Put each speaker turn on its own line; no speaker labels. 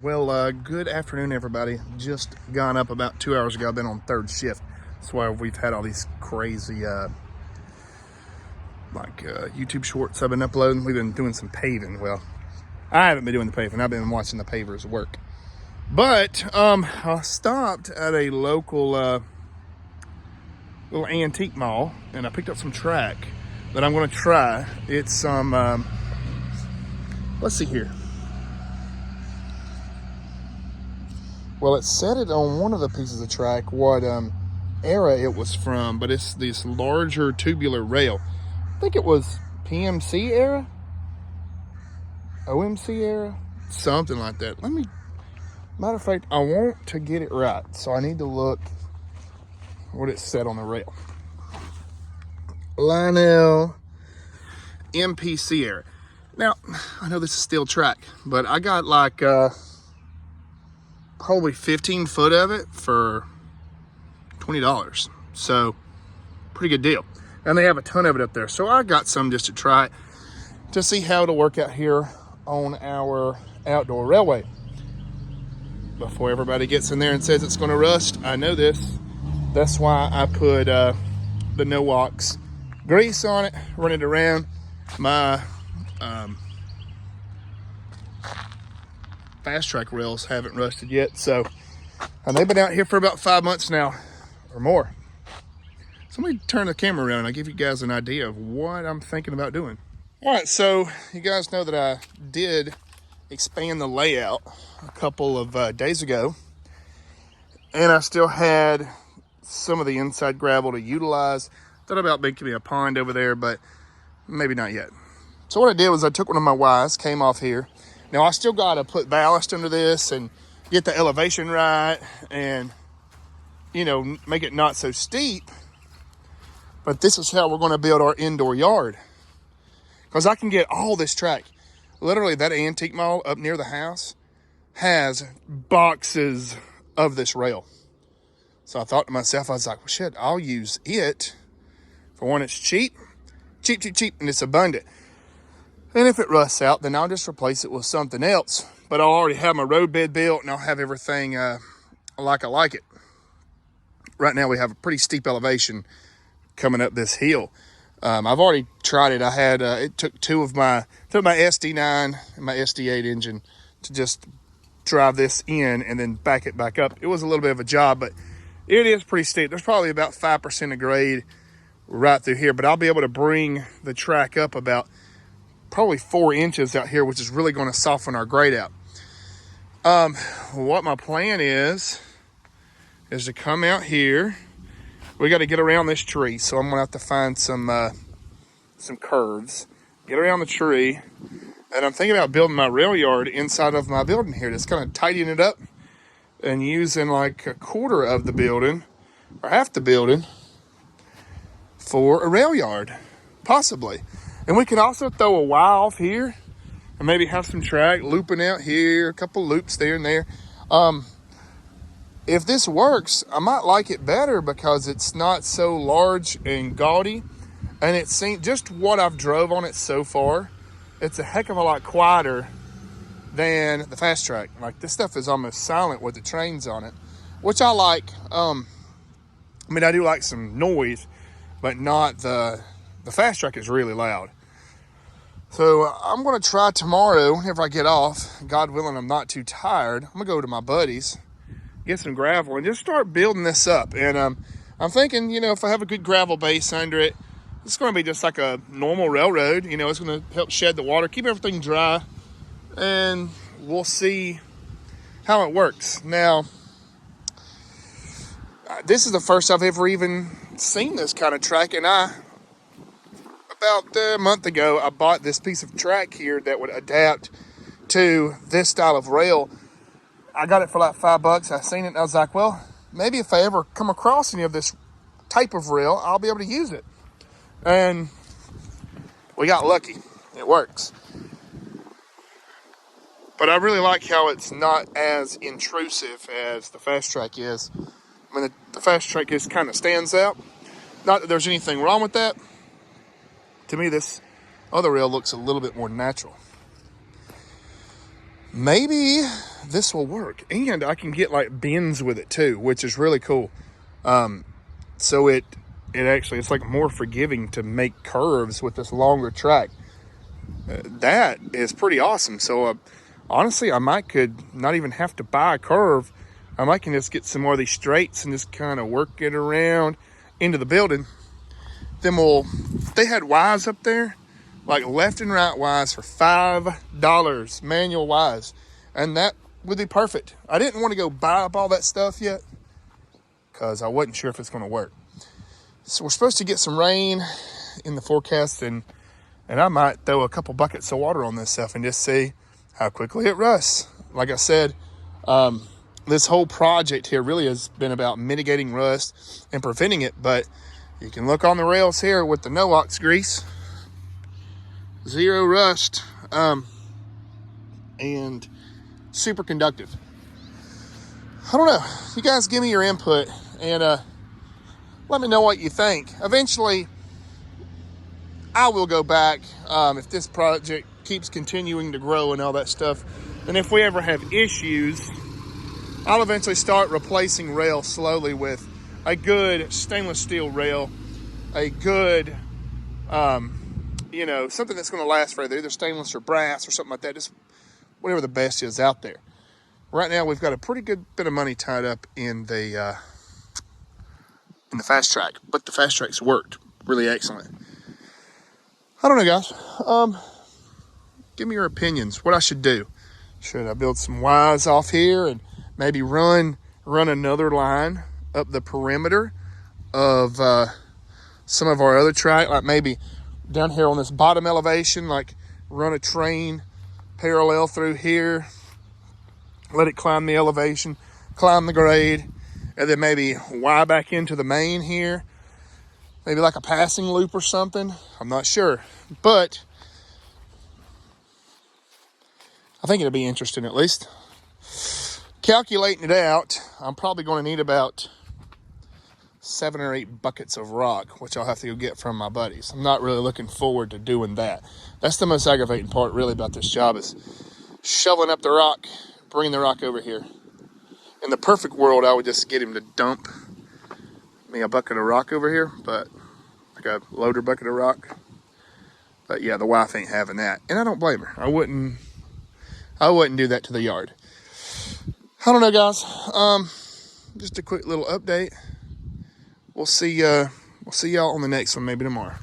Well, good afternoon, everybody. Just gone up about 2 hours ago. I've been on third shift. That's why we've had all these crazy, YouTube shorts I've been uploading. We've been doing some paving. Well, I haven't been doing the paving. I've been watching the pavers work. But I stopped at a local little antique mall, and I picked up some track that I'm going to try. It's some, let's see here. Well, it said it on one of the pieces of track what era it was from, but it's this larger tubular rail. I think it was PMC era, OMC era, something like that. Matter of fact, I want to get it right, so I need to look what it said on the rail. Lionel MPC era. Now, I know this is still track, but I got like probably 15 foot of it for $20. So pretty good deal. And they have a ton of it up there. So I got some just to try it, to see how it'll work out here on our outdoor railway. Before everybody gets in there and says it's going to rust, I know this. That's why I put the no-wax grease on it, run it around. My fast track rails haven't rusted yet, so and they've been out here for about 5 months now or more. So let me turn the camera around and I'll give you guys an idea of what I'm thinking about doing. All right, so you guys know that I did expand the layout a couple of days ago, and I still had some of the inside gravel to utilize. Thought about making me a pond over there, but maybe not yet. So what I did was I took one of my Ys, came off here. Now I still got to put ballast under this and get the elevation right and, you know, make it not so steep. But this is how we're going to build our indoor yard. Because I can get all this track. Literally, that antique mall up near the house has boxes of this rail. So I thought to myself, I was like, well, shit, I'll use it. For one, it's cheap, and it's abundant. And if it rusts out, then I'll just replace it with something else. But I'll already have my road bed built, and I'll have everything like I like it. Right now, we have a pretty steep elevation coming up this hill. I've already tried it. I had it took my SD9 and my SD8 engine to just drive this in and then back it back up. It was a little bit of a job, but it is pretty steep. There's probably about 5% of grade right through here, but I'll be able to bring the track up about probably 4 inches out here, which is really going to soften our grade out. What my plan is to come out here. We got to get around this tree, so I'm gonna have to find some curves, get around the tree, and I'm thinking about building my rail yard inside of my building here. Just kind of tidying it up and using like a quarter of the building or half the building for a rail yard, possibly. And we can also throw a Y off here and maybe have some track looping out here, a couple loops there and there. If this works, I might like it better because it's not so large and gaudy. And it seems, just what I've drove on it so far, it's a heck of a lot quieter than the fast track. Like, this stuff is almost silent with the trains on it, which I like. I mean, I do like some noise, but not the fast track is really loud. So I'm going to try tomorrow, whenever I get off, God willing I'm not too tired, I'm going to go to my buddies, get some gravel, and just start building this up. And I'm thinking, you know, if I have a good gravel base under it, it's going to be just like a normal railroad. You know, it's going to help shed the water, keep everything dry, and we'll see how it works. Now, this is the first I've ever even seen this kind of track, and about a month ago, I bought this piece of track here that would adapt to this style of rail. I got it for like $5. I seen it and I was like, well, maybe if I ever come across any of this type of rail, I'll be able to use it. And we got lucky. It works. But I really like how it's not as intrusive as the fast track is. I mean, the fast track just kind of stands out. Not that there's anything wrong with that. To me, this other rail looks a little bit more natural. Maybe this will work. And I can get like bends with it too, which is really cool. So it actually, it's like more forgiving to make curves with this longer track. That is pretty awesome. So honestly, I could not even have to buy a curve. I might can just get some more of these straights and just kind of work it around into the building. Then they had Ys up there, like left and right Ys for $5, manual Ys. And that would be perfect. I didn't want to go buy up all that stuff yet because I wasn't sure if it's going to work. So we're supposed to get some rain in the forecast, and I might throw a couple buckets of water on this stuff and just see how quickly it rusts. Like I said, this whole project here really has been about mitigating rust and preventing it, but you can look on the rails here with the no-ox grease. Zero rust, and super conductive. I don't know. You guys give me your input and let me know what you think. Eventually, I will go back if this project keeps continuing to grow and all that stuff. And if we ever have issues, I'll eventually start replacing rail slowly with a good stainless steel rail, a good, something that's going to last forever, either stainless or brass or something like that, just whatever the best is out there. Right now, we've got a pretty good bit of money tied up in the fast track, but the fast track's worked really excellent. I don't know, guys. Give me your opinions. What I should do? Should I build some Ys off here and maybe run another line up the perimeter of some of our other track, like maybe down here on this bottom elevation, like run a train parallel through here, let it climb the elevation, climb the grade, and then maybe Y back into the main here, maybe like a passing loop or something. I'm not sure, but I think it'll be interesting at least. Calculating it out, I'm probably going to need about 7 or 8 buckets of rock, which I'll have to go get from my buddies. I'm not really looking forward to doing that. That's the most aggravating part really about this job, is shoveling up the rock, bringing the rock over here. In the perfect world, I would just get him to dump me a bucket of rock over here, but like a loader bucket of rock. But yeah, the wife ain't having that, and I don't blame her. I wouldn't do that to the yard. I don't know, guys. Just a quick little update. We'll see y'all on the next one, maybe tomorrow.